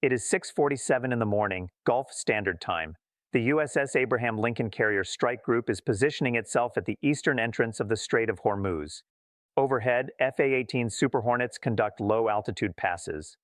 It is 6:47 in the morning, Gulf Standard Time. The USS Abraham Lincoln Carrier Strike Group is positioning itself at the eastern entrance of the Strait of Hormuz. Overhead, FA-18 Super Hornets conduct low-altitude passes.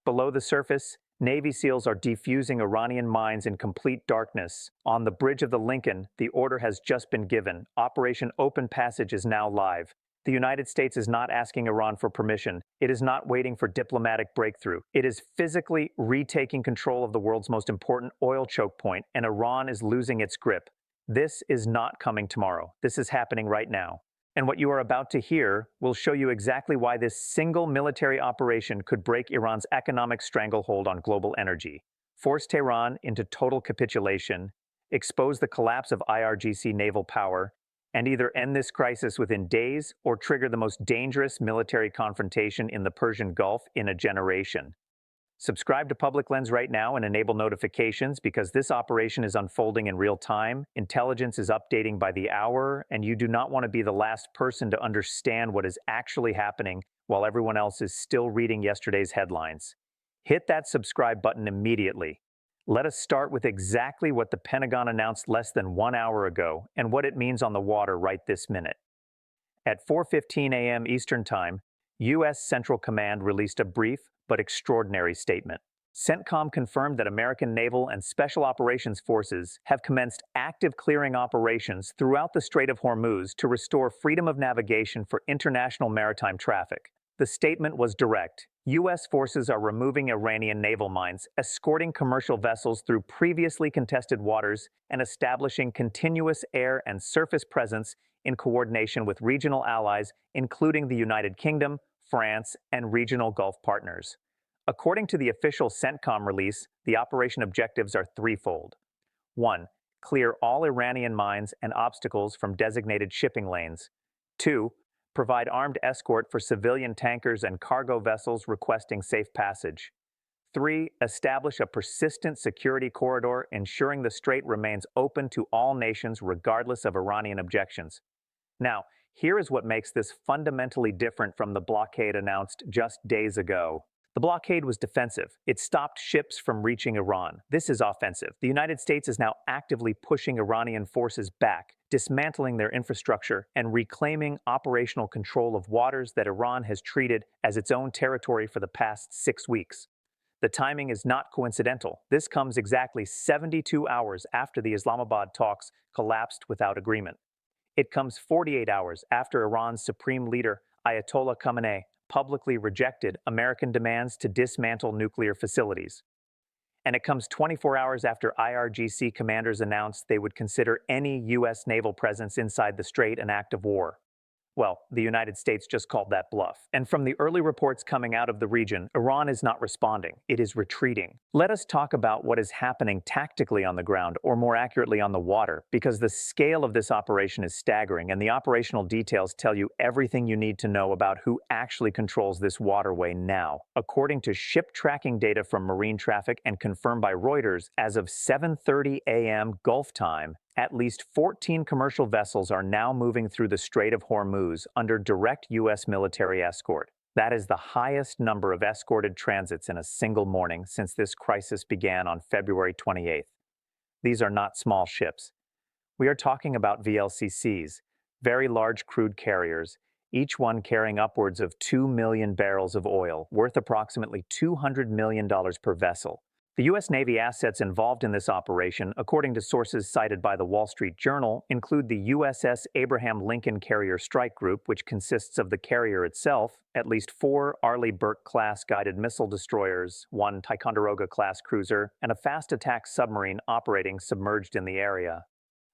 Below the surface, Navy SEALs are defusing Iranian mines in complete darkness. On the bridge of the Lincoln, the order has just been given. Operation Open Passage is now live. The United States is not asking Iran for permission. It is not waiting for diplomatic breakthrough. It is physically retaking control of the world's most important oil choke point, and Iran is losing its grip. This is not coming tomorrow. This is happening right now. And what you are about to hear will show you exactly why this single military operation could break Iran's economic stranglehold on global energy, force Tehran into total capitulation, expose the collapse of IRGC naval power, and either end this crisis within days or trigger the most dangerous military confrontation in the Persian Gulf in a generation. Subscribe to Public Lens right now and enable notifications because this operation is unfolding in real time, intelligence is updating by the hour, and you do not want to be the last person to understand what is actually happening while everyone else is still reading yesterday's headlines. Hit that subscribe button immediately. Let us start with exactly what the Pentagon announced less than 1 hour ago and what it means on the water right this minute. At 4:15 a.m. Eastern Time, U.S. Central Command released a brief but extraordinary statement. CENTCOM confirmed that American naval and special operations forces have commenced active clearing operations throughout the Strait of Hormuz to restore freedom of navigation for international maritime traffic. The statement was direct. U.S. forces are removing Iranian naval mines, escorting commercial vessels through previously contested waters, and establishing continuous air and surface presence in coordination with regional allies, including the United Kingdom, France, and regional Gulf partners. According to the official CENTCOM release, the operation objectives are threefold. 1. Clear all Iranian mines and obstacles from designated shipping lanes. 2. Provide armed escort for civilian tankers and cargo vessels requesting safe passage. 3. Establish a persistent security corridor ensuring the strait remains open to all nations regardless of Iranian objections. Now, here is what makes this fundamentally different from the blockade announced just days ago. The blockade was defensive. It stopped ships from reaching Iran. This is offensive. The United States is now actively pushing Iranian forces back, dismantling their infrastructure and reclaiming operational control of waters that Iran has treated as its own territory for the past 6 weeks. The timing is not coincidental. This comes exactly 72 hours after the Islamabad talks collapsed without agreement. It comes 48 hours after Iran's supreme leader, Ayatollah Khamenei, publicly rejected American demands to dismantle nuclear facilities. And it comes 24 hours after IRGC commanders announced they would consider any U.S. naval presence inside the strait an act of war. Well, the United States just called that bluff. And from the early reports coming out of the region, Iran is not responding. It is retreating. Let us talk about what is happening tactically on the ground, or more accurately on the water, because the scale of this operation is staggering, and the operational details tell you everything you need to know about who actually controls this waterway now. According to ship tracking data from marine traffic and confirmed by Reuters, as of 7:30 a.m. Gulf time, at least 14 commercial vessels are now moving through the Strait of Hormuz under direct U.S. military escort. That is the highest number of escorted transits in a single morning since this crisis began on February 28th. These are not small ships. We are talking about VLCCs, very large crude carriers, each one carrying upwards of 2 million barrels of oil, worth approximately $200 million per vessel. The U.S. Navy assets involved in this operation, according to sources cited by the Wall Street Journal, include the USS Abraham Lincoln Carrier Strike Group, which consists of the carrier itself, at least 4 Arleigh Burke-class guided missile destroyers, 1 Ticonderoga-class cruiser, and a fast attack submarine operating submerged in the area.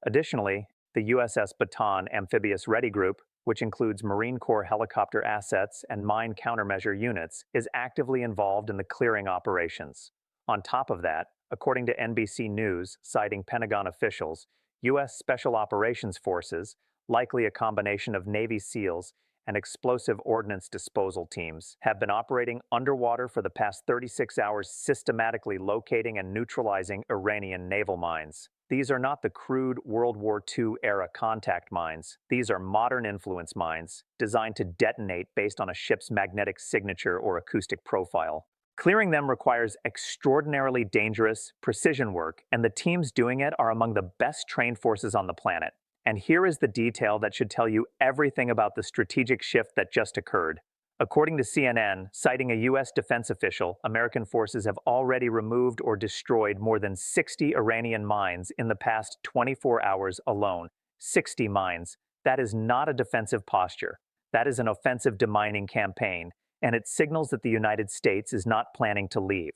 Additionally, the USS Bataan Amphibious Ready Group, which includes Marine Corps helicopter assets and mine countermeasure units, is actively involved in the clearing operations. On top of that, according to NBC News, citing Pentagon officials, U.S. Special Operations Forces, likely a combination of Navy SEALs and explosive ordnance disposal teams, have been operating underwater for the past 36 hours, systematically locating and neutralizing Iranian naval mines. These are not the crude World War II-era contact mines. These are modern influence mines, designed to detonate based on a ship's magnetic signature or acoustic profile. Clearing them requires extraordinarily dangerous precision work, and the teams doing it are among the best trained forces on the planet. And here is the detail that should tell you everything about the strategic shift that just occurred. According to CNN, citing a U.S. defense official, American forces have already removed or destroyed more than 60 Iranian mines in the past 24 hours alone. 60 mines. That is not a defensive posture. That is an offensive demining campaign, and it signals that the United States is not planning to leave.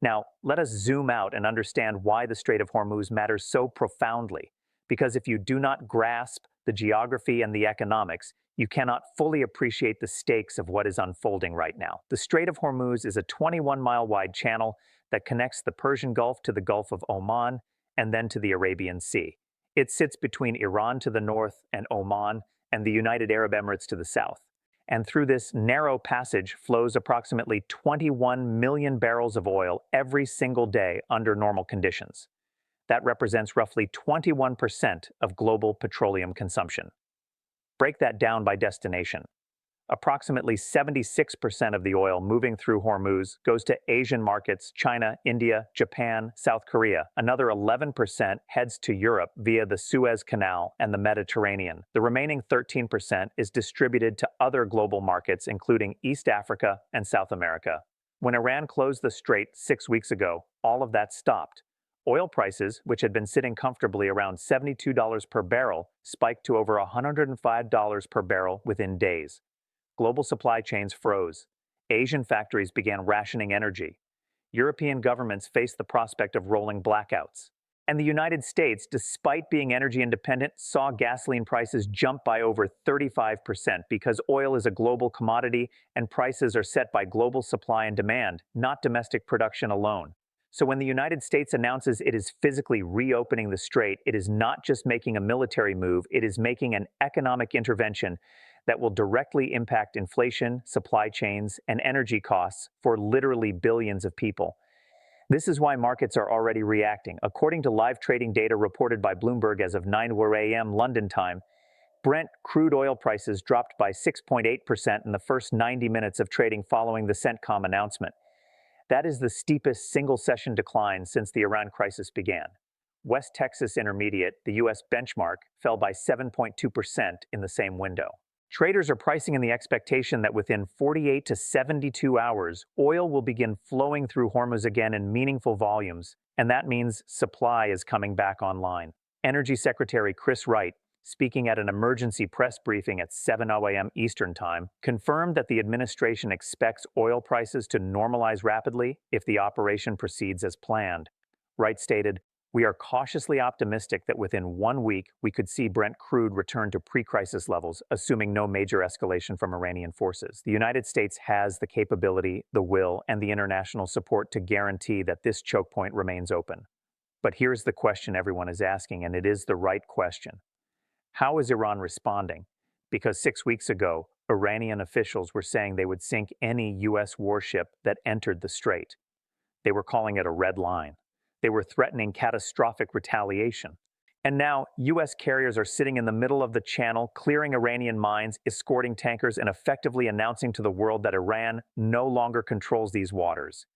Now, let us zoom out and understand why the Strait of Hormuz matters so profoundly. Because if you do not grasp the geography and the economics, you cannot fully appreciate the stakes of what is unfolding right now. The Strait of Hormuz is a 21-mile wide channel that connects the Persian Gulf to the Gulf of Oman and then to the Arabian Sea. It sits between Iran to the north and Oman and the United Arab Emirates to the south. And through this narrow passage flows approximately 21 million barrels of oil every single day under normal conditions. That represents roughly 21% of global petroleum consumption. Break that down by destination. Approximately 76% of the oil moving through Hormuz goes to Asian markets, China, India, Japan, South Korea. Another 11% heads to Europe via the Suez Canal and the Mediterranean. The remaining 13% is distributed to other global markets, including East Africa and South America. When Iran closed the strait 6 weeks ago, all of that stopped. Oil prices, which had been sitting comfortably around $72 per barrel, spiked to over $105 per barrel within days. Global supply chains froze. Asian factories began rationing energy. European governments faced the prospect of rolling blackouts. And the United States, despite being energy independent, saw gasoline prices jump by over 35% because oil is a global commodity and prices are set by global supply and demand, not domestic production alone. So when the United States announces it is physically reopening the strait, it is not just making a military move, it is making an economic intervention that will directly impact inflation, supply chains, and energy costs for literally billions of people. This is why markets are already reacting. According to live trading data reported by Bloomberg as of 9 a.m. London time, Brent crude oil prices dropped by 6.8% in the first 90 minutes of trading following the CENTCOM announcement. That is the steepest single-session decline since the Iran crisis began. West Texas Intermediate, the U.S. benchmark, fell by 7.2% in the same window. Traders are pricing in the expectation that within 48 to 72 hours, oil will begin flowing through Hormuz again in meaningful volumes, and that means supply is coming back online. Energy Secretary Chris Wright, speaking at an emergency press briefing at 7 a.m. Eastern Time, confirmed that the administration expects oil prices to normalize rapidly if the operation proceeds as planned. Wright stated, "We are cautiously optimistic that within 1 week we could see Brent crude return to pre-crisis levels, assuming no major escalation from Iranian forces. The United States has the capability, the will, and the international support to guarantee that this choke point remains open." But here's the question everyone is asking, and it is the right question. How is Iran responding? Because 6 weeks ago, Iranian officials were saying they would sink any U.S. warship that entered the strait. They were calling it a red line. They were threatening catastrophic retaliation. And now, U.S. carriers are sitting in the middle of the channel, clearing Iranian mines, escorting tankers, and effectively announcing to the world that Iran no longer controls these waters.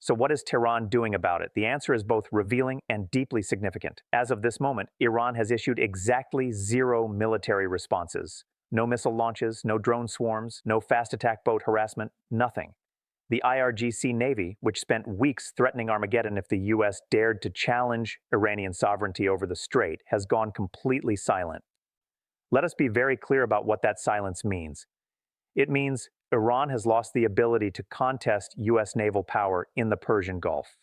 So what is Tehran doing about it? The answer is both revealing and deeply significant. As of this moment, Iran has issued exactly 0 military responses. No missile launches, no drone swarms, no fast attack boat harassment, nothing. The IRGC Navy, which spent weeks threatening Armageddon if the U.S. dared to challenge Iranian sovereignty over the strait, has gone completely silent. Let us be very clear about what that silence means. It means Iran has lost the ability to contest U.S. naval power in the Persian Gulf.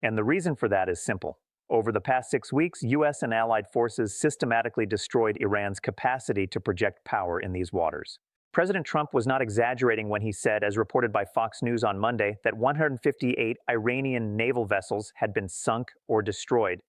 And the reason for that is simple. Over the past 6 weeks, U.S. and allied forces systematically destroyed Iran's capacity to project power in these waters. President Trump was not exaggerating when he said, as reported by Fox News on Monday, that 158 Iranian naval vessels had been sunk or destroyed.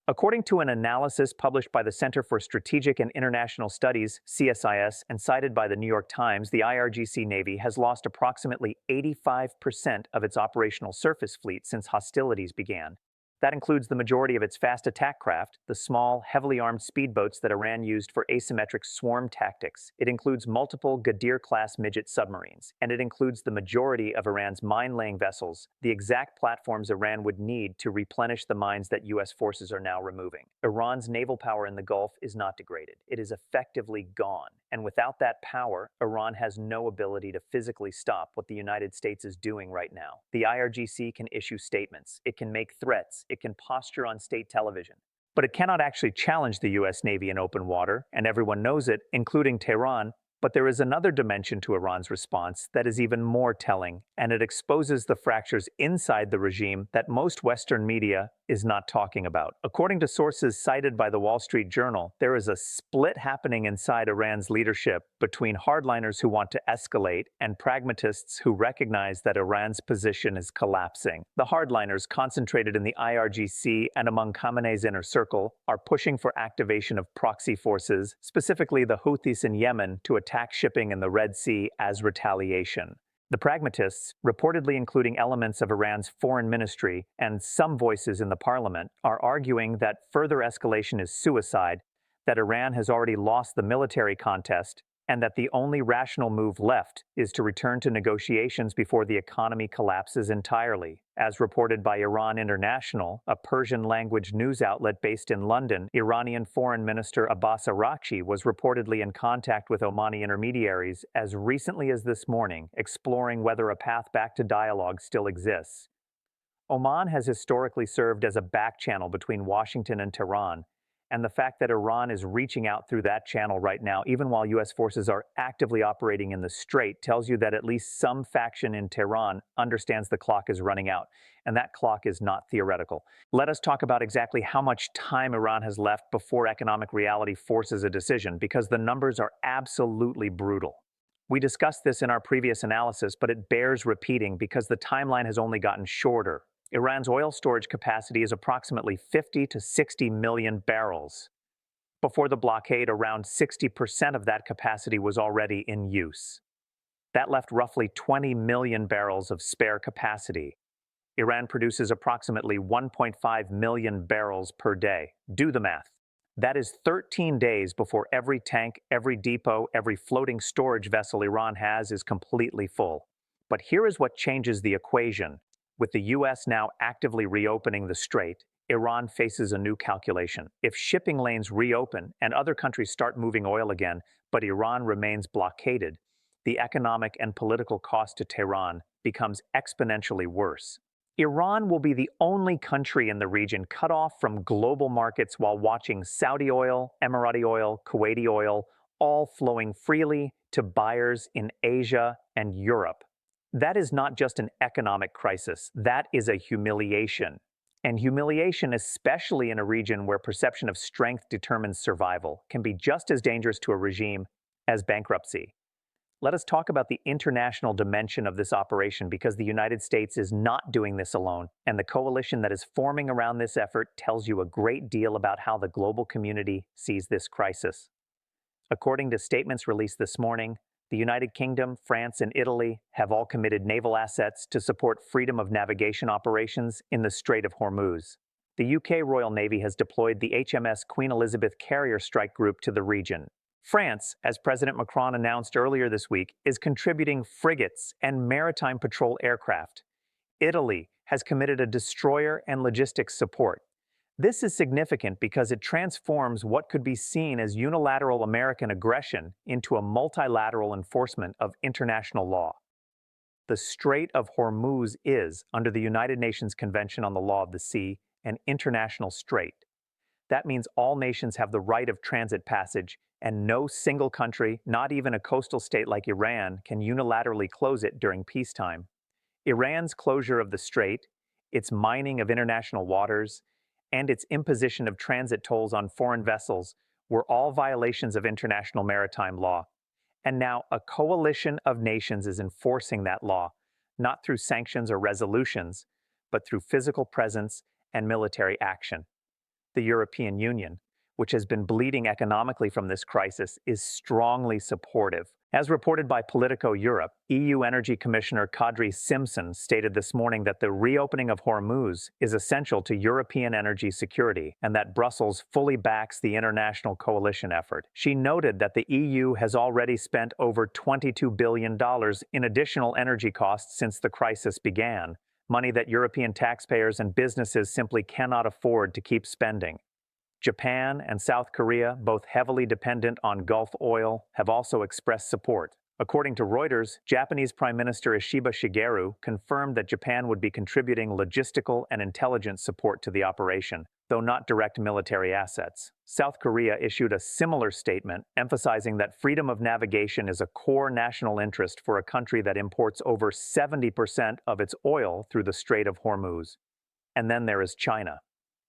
According to an analysis published by the Center for Strategic and International Studies, CSIS, and cited by the New York Times, the IRGC Navy has lost approximately 85% of its operational surface fleet since hostilities began. That includes the majority of its fast attack craft, the small, heavily armed speedboats that Iran used for asymmetric swarm tactics. It includes multiple Ghadir-class midget submarines, and it includes the majority of Iran's mine-laying vessels, the exact platforms Iran would need to replenish the mines that U.S. forces are now removing. Iran's naval power in the Gulf is not degraded. It is effectively gone. And without that power, Iran has no ability to physically stop what the United States is doing right now. The IRGC can issue statements. It can make threats. It can posture on state television. But it cannot actually challenge the U.S. Navy in open water, and everyone knows it, including Tehran. But there is another dimension to Iran's response that is even more telling, and it exposes the fractures inside the regime that most Western media is not talking about. According to sources cited by the Wall Street Journal, there is a split happening inside Iran's leadership between hardliners who want to escalate and pragmatists who recognize that Iran's position is collapsing. The hardliners, concentrated in the IRGC and among Khamenei's inner circle, are pushing for activation of proxy forces, specifically the Houthis in Yemen, to attack shipping in the Red Sea as retaliation. The pragmatists, reportedly including elements of Iran's foreign ministry and some voices in the parliament, are arguing that further escalation is suicide, that Iran has already lost the military contest, and that the only rational move left is to return to negotiations before the economy collapses entirely. As reported by Iran International, a Persian-language news outlet based in London, Iranian Foreign Minister Abbas Araghchi was reportedly in contact with Omani intermediaries as recently as this morning, exploring whether a path back to dialogue still exists. Oman has historically served as a back channel between Washington and Tehran, and the fact that Iran is reaching out through that channel right now, even while U.S. forces are actively operating in the Strait, tells you that at least some faction in Tehran understands the clock is running out, and that clock is not theoretical. Let us talk about exactly how much time Iran has left before economic reality forces a decision, because the numbers are absolutely brutal. We discussed this in our previous analysis, but it bears repeating because the timeline has only gotten shorter. Iran's oil storage capacity is approximately 50 to 60 million barrels. Before the blockade, around 60% of that capacity was already in use. That left roughly 20 million barrels of spare capacity. Iran produces approximately 1.5 million barrels per day. Do the math. That is 13 days before every tank, every depot, every floating storage vessel Iran has is completely full. But here is what changes the equation. With the U.S. now actively reopening the Strait, Iran faces a new calculation. If shipping lanes reopen and other countries start moving oil again, but Iran remains blockaded, the economic and political cost to Tehran becomes exponentially worse. Iran will be the only country in the region cut off from global markets while watching Saudi oil, Emirati oil, Kuwaiti oil, all flowing freely to buyers in Asia and Europe. That is not just an economic crisis, that is a humiliation. And humiliation, especially in a region where perception of strength determines survival, can be just as dangerous to a regime as bankruptcy. Let us talk about the international dimension of this operation, because the United States is not doing this alone, and the coalition that is forming around this effort tells you a great deal about how the global community sees this crisis. According to statements released this morning, the United Kingdom, France, and Italy have all committed naval assets to support freedom of navigation operations in the Strait of Hormuz. The UK Royal Navy has deployed the HMS Queen Elizabeth Carrier Strike Group to the region. France, as President Macron announced earlier this week, is contributing frigates and maritime patrol aircraft. Italy has committed a destroyer and logistics support. This is significant because it transforms what could be seen as unilateral American aggression into a multilateral enforcement of international law. The Strait of Hormuz is, under the United Nations Convention on the Law of the Sea, an international strait. That means all nations have the right of transit passage, and no single country, not even a coastal state like Iran, can unilaterally close it during peacetime. Iran's closure of the strait, its mining of international waters, and its imposition of transit tolls on foreign vessels were all violations of international maritime law. And now a coalition of nations is enforcing that law, not through sanctions or resolutions, but through physical presence and military action. The European Union, which has been bleeding economically from this crisis, is strongly supportive. As reported by Politico Europe, EU Energy Commissioner Kadri Simpson stated this morning that the reopening of Hormuz is essential to European energy security and that Brussels fully backs the international coalition effort. She noted that the EU has already spent over $22 billion in additional energy costs since the crisis began, money that European taxpayers and businesses simply cannot afford to keep spending. Japan and South Korea, both heavily dependent on Gulf oil, have also expressed support. According to Reuters, Japanese Prime Minister Ishiba Shigeru confirmed that Japan would be contributing logistical and intelligence support to the operation, though not direct military assets. South Korea issued a similar statement, emphasizing that freedom of navigation is a core national interest for a country that imports over 70% of its oil through the Strait of Hormuz. And then there is China.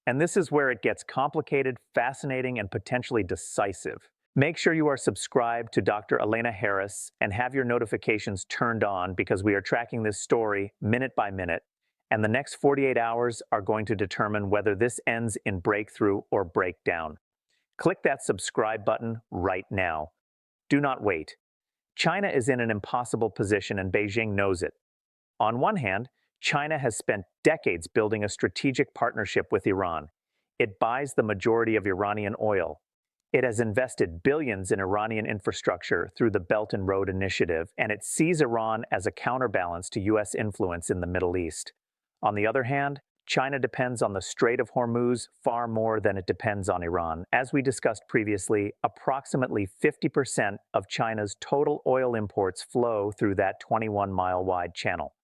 And this is where it gets complicated, fascinating, and potentially decisive. Make sure you are subscribed to Dr. Elena Harris and have your notifications turned on because we are tracking this story minute by minute, and the next 48 hours are going to determine whether this ends in breakthrough or breakdown. Click that subscribe button right now. Do not wait. China is in an impossible position and Beijing knows it. On one hand, China has spent decades building a strategic partnership with Iran. It buys the majority of Iranian oil. It has invested billions in Iranian infrastructure through the Belt and Road Initiative, and it sees Iran as a counterbalance to U.S. influence in the Middle East. On the other hand, China depends on the Strait of Hormuz far more than it depends on Iran. As we discussed previously, approximately 50% of China's total oil imports flow through that 21-mile-wide channel.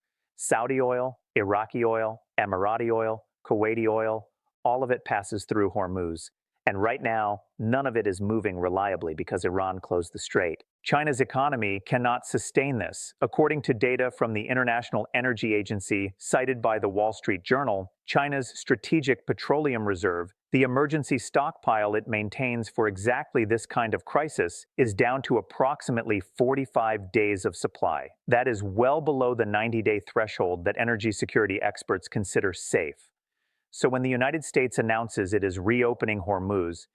Saudi oil, Iraqi oil, Emirati oil, Kuwaiti oil, all of it passes through Hormuz. And right now, none of it is moving reliably because Iran closed the strait. China's economy cannot sustain this. According to data from the International Energy Agency cited by the Wall Street Journal, China's strategic petroleum reserve, the emergency stockpile it maintains for exactly this kind of crisis, is down to approximately 45 days of supply. That is well below the 90-day threshold that energy security experts consider safe. So when the United States announces it is reopening Hormuz,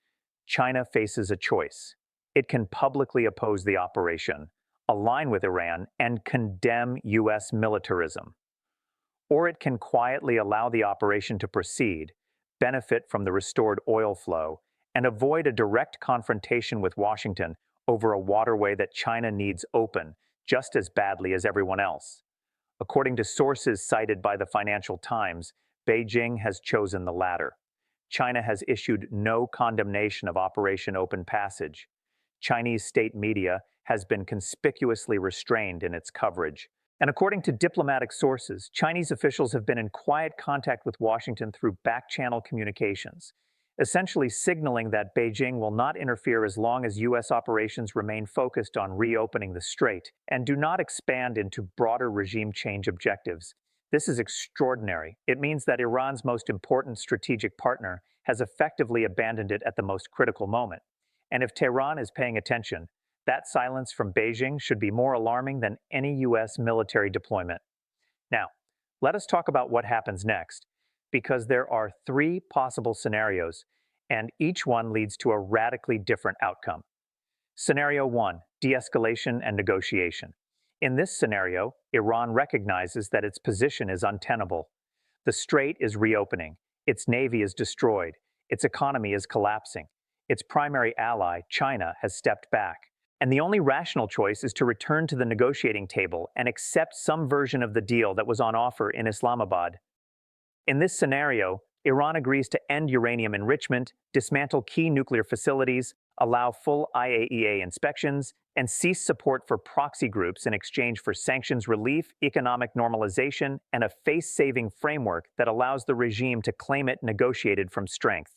China faces a choice. It can publicly oppose the operation, align with Iran, and condemn U.S. militarism. Or it can quietly allow the operation to proceed, benefit from the restored oil flow, and avoid a direct confrontation with Washington over a waterway that China needs open just as badly as everyone else. According to sources cited by the Financial Times, Beijing has chosen the latter. China has issued no condemnation of Operation Open Passage. Chinese state media has been conspicuously restrained in its coverage. And according to diplomatic sources, Chinese officials have been in quiet contact with Washington through back-channel communications, essentially signaling that Beijing will not interfere as long as U.S. operations remain focused on reopening the strait and do not expand into broader regime change objectives. This is extraordinary. It means that Iran's most important strategic partner has effectively abandoned it at the most critical moment. And if Tehran is paying attention, that silence from Beijing should be more alarming than any U.S. military deployment. Now, let us talk about what happens next, because there are three possible scenarios, and each one leads to a radically different outcome. Scenario 1, de-escalation and negotiation. In this scenario, Iran recognizes that its position is untenable. The strait is reopening, its navy is destroyed, its economy is collapsing, its primary ally, China, has stepped back. And the only rational choice is to return to the negotiating table and accept some version of the deal that was on offer in Islamabad. In this scenario, Iran agrees to end uranium enrichment, dismantle key nuclear facilities, allow full IAEA inspections, and cease support for proxy groups in exchange for sanctions relief, economic normalization, and a face-saving framework that allows the regime to claim it negotiated from strength.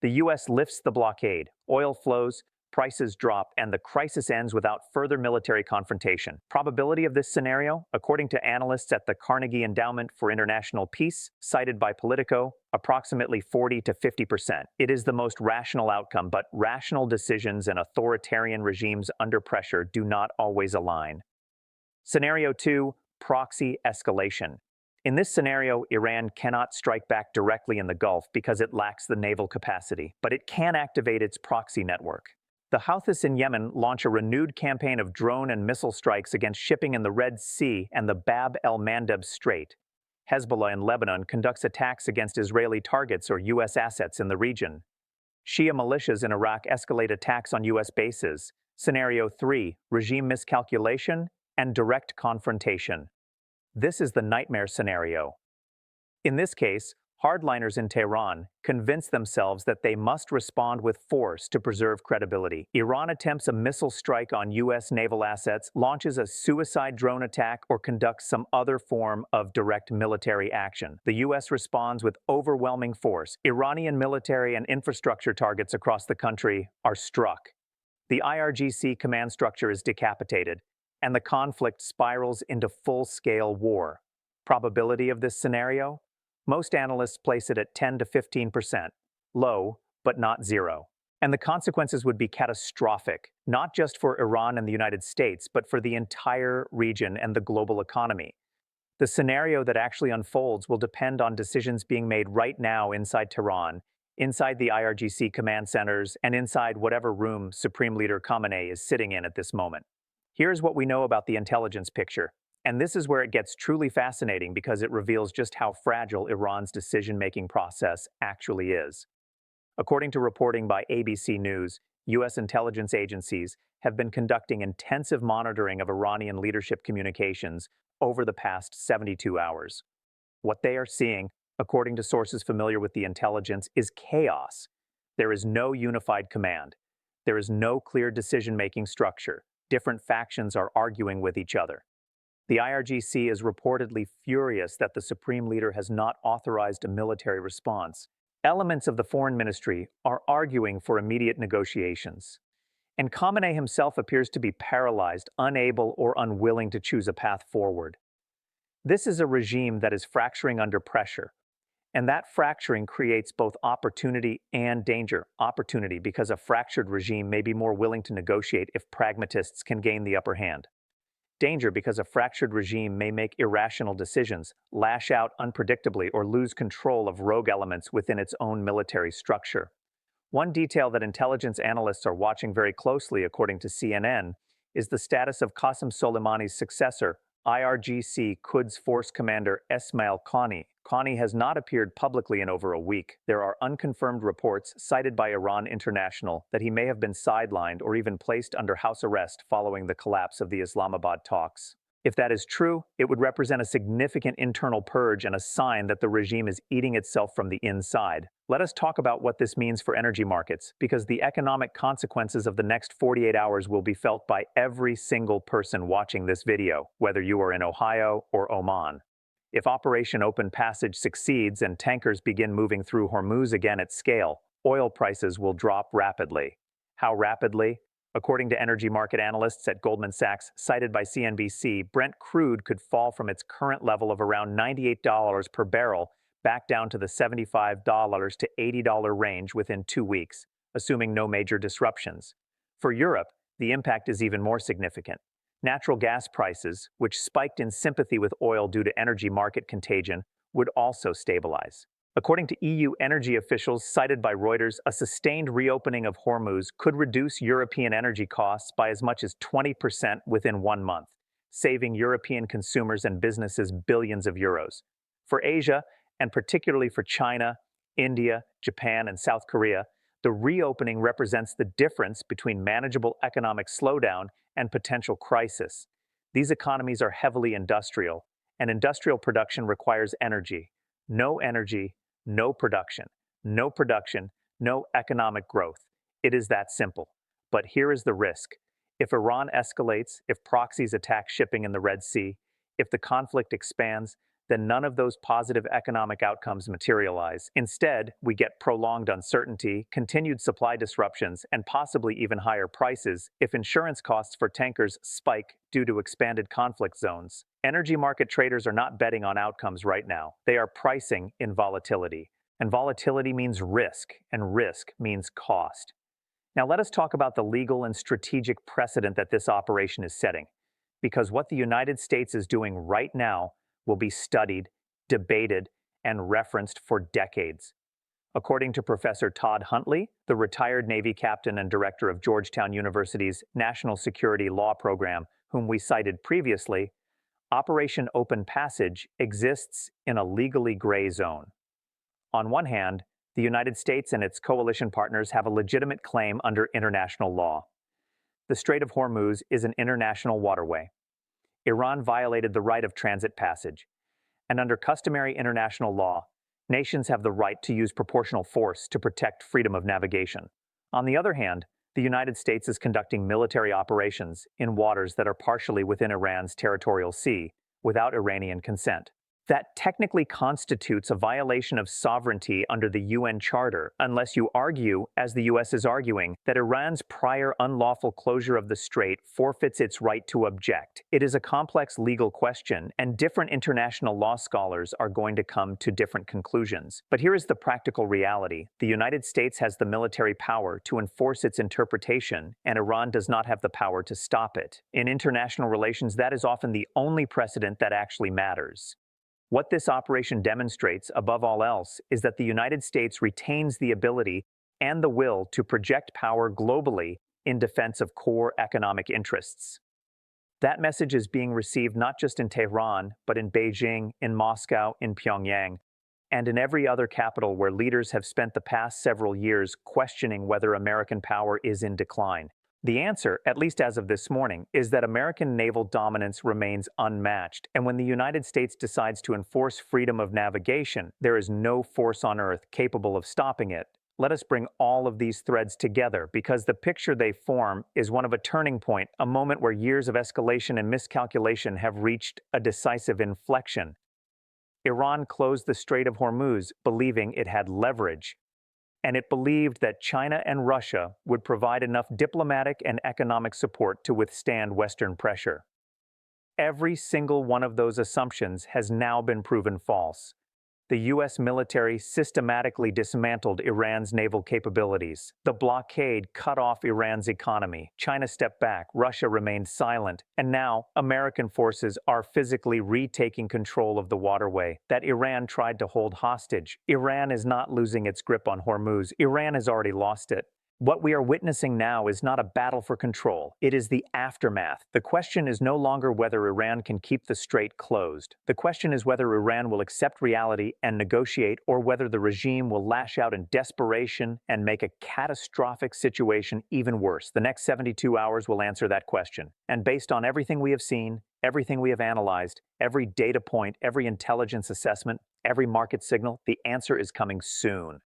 The U.S. lifts the blockade, oil flows, prices drop, and the crisis ends without further military confrontation. Probability of this scenario, according to analysts at the Carnegie Endowment for International Peace, cited by Politico, approximately 40 to 50%. It is the most rational outcome, but rational decisions and authoritarian regimes under pressure do not always align. Scenario 2, proxy escalation. In this scenario, Iran cannot strike back directly in the Gulf because it lacks the naval capacity, but it can activate its proxy network. The Houthis in Yemen launch a renewed campaign of drone and missile strikes against shipping in the Red Sea and the Bab el-Mandeb Strait. Hezbollah in Lebanon conducts attacks against Israeli targets or U.S. assets in the region. Shia militias in Iraq escalate attacks on U.S. bases. Scenario 3, regime miscalculation and direct confrontation. This is the nightmare scenario. In this case, hardliners in Tehran convince themselves that they must respond with force to preserve credibility. Iran attempts a missile strike on U.S. naval assets, launches a suicide drone attack, or conducts some other form of direct military action. The U.S. responds with overwhelming force. Iranian military and infrastructure targets across the country are struck. The IRGC command structure is decapitated, and the conflict spirals into full-scale war. Probability of this scenario? Most analysts place it at 10 to 15%, low, but not zero. And the consequences would be catastrophic, not just for Iran and the United States, but for the entire region and the global economy. The scenario that actually unfolds will depend on decisions being made right now inside Tehran, inside the IRGC command centers, and inside whatever room Supreme Leader Khamenei is sitting in at this moment. Here's what we know about the intelligence picture. And this is where it gets truly fascinating because it reveals just how fragile Iran's decision-making process actually is. According to reporting by ABC News, U.S. intelligence agencies have been conducting intensive monitoring of Iranian leadership communications over the past 72 hours. What they are seeing, according to sources familiar with the intelligence, is chaos. There is no unified command. There is no clear decision-making structure. Different factions are arguing with each other. The IRGC is reportedly furious that the Supreme Leader has not authorized a military response. Elements of the Foreign Ministry are arguing for immediate negotiations. And Khamenei himself appears to be paralyzed, unable or unwilling to choose a path forward. This is a regime that is fracturing under pressure. And that fracturing creates both opportunity and danger. Opportunity because a fractured regime may be more willing to negotiate if pragmatists can gain the upper hand. Danger because a fractured regime may make irrational decisions, lash out unpredictably, or lose control of rogue elements within its own military structure. One detail that intelligence analysts are watching very closely, according to CNN, is the status of Qasem Soleimani's successor, IRGC Quds Force Commander Esmail Qaani. Qaani has not appeared publicly in over a week. There are unconfirmed reports cited by Iran International that he may have been sidelined or even placed under house arrest following the collapse of the Islamabad talks. If that is true, it would represent a significant internal purge and a sign that the regime is eating itself from the inside. Let us talk about what this means for energy markets, because the economic consequences of the next 48 hours will be felt by every single person watching this video, whether you are in Ohio or Oman. If Operation Open Passage succeeds and tankers begin moving through Hormuz again at scale, oil prices will drop rapidly. How rapidly? According to energy market analysts at Goldman Sachs, cited by CNBC, Brent crude could fall from its current level of around $98 per barrel back down to the $75 to $80 range within 2 weeks, assuming no major disruptions. For Europe, the impact is even more significant. Natural gas prices, which spiked in sympathy with oil due to energy market contagion, would also stabilize. According to EU energy officials cited by Reuters, a sustained reopening of Hormuz could reduce European energy costs by as much as 20% within 1 month, saving European consumers and businesses billions of euros. For Asia, and particularly for China, India, Japan, and South Korea, the reopening represents the difference between manageable economic slowdown and potential crisis. These economies are heavily industrial, and industrial production requires energy. No energy, no production. No production, no economic growth. It is that simple. But here is the risk. If Iran escalates, if proxies attack shipping in the Red Sea, if the conflict expands, then none of those positive economic outcomes materialize. Instead, we get prolonged uncertainty, continued supply disruptions, and possibly even higher prices if insurance costs for tankers spike due to expanded conflict zones. Energy market traders are not betting on outcomes right now. They are pricing in volatility. And volatility means risk, and risk means cost. Now let us talk about the legal and strategic precedent that this operation is setting, because what the United States is doing right now will be studied debated, and referenced for decades. According to Professor Todd Huntley, the retired Navy captain and director of Georgetown University's National Security Law Program, whom we cited previously, Operation Open Passage exists in a legally gray zone. On one hand, the United States and its coalition partners have a legitimate claim under international law. The Strait of Hormuz is an international waterway. Iran violated the right of transit passage, and under customary international law, nations have the right to use proportional force to protect freedom of navigation. On the other hand, the United States is conducting military operations in waters that are partially within Iran's territorial sea without Iranian consent. That technically constitutes a violation of sovereignty under the UN Charter unless you argue, as the US is arguing, that Iran's prior unlawful closure of the strait forfeits its right to object. It is a complex legal question, and different international law scholars are going to come to different conclusions. But here is the practical reality. The United States has the military power to enforce its interpretation, and Iran does not have the power to stop it. In international relations, that is often the only precedent that actually matters. What this operation demonstrates, above all else, is that the United States retains the ability and the will to project power globally in defense of core economic interests. That message is being received not just in Tehran, but in Beijing, in Moscow, in Pyongyang, and in every other capital where leaders have spent the past several years questioning whether American power is in decline. The answer, at least as of this morning, is that American naval dominance remains unmatched, and when the United States decides to enforce freedom of navigation, there is no force on Earth capable of stopping it. Let us bring all of these threads together, because the picture they form is one of a turning point, a moment where years of escalation and miscalculation have reached a decisive inflection. Iran closed the Strait of Hormuz, believing it had leverage, and it believed that China and Russia would provide enough diplomatic and economic support to withstand Western pressure. Every single one of those assumptions has now been proven false. The U.S. military systematically dismantled Iran's naval capabilities. The blockade cut off Iran's economy. China stepped back, Russia remained silent, and now American forces are physically retaking control of the waterway that Iran tried to hold hostage. Iran is not losing its grip on Hormuz. Iran has already lost it. What we are witnessing now is not a battle for control. It is the aftermath. The question is no longer whether Iran can keep the strait closed. The question is whether Iran will accept reality and negotiate, or whether the regime will lash out in desperation and make a catastrophic situation even worse. The next 72 hours will answer that question. And based on everything we have seen, everything we have analyzed, every data point, every intelligence assessment, every market signal, the answer is coming soon.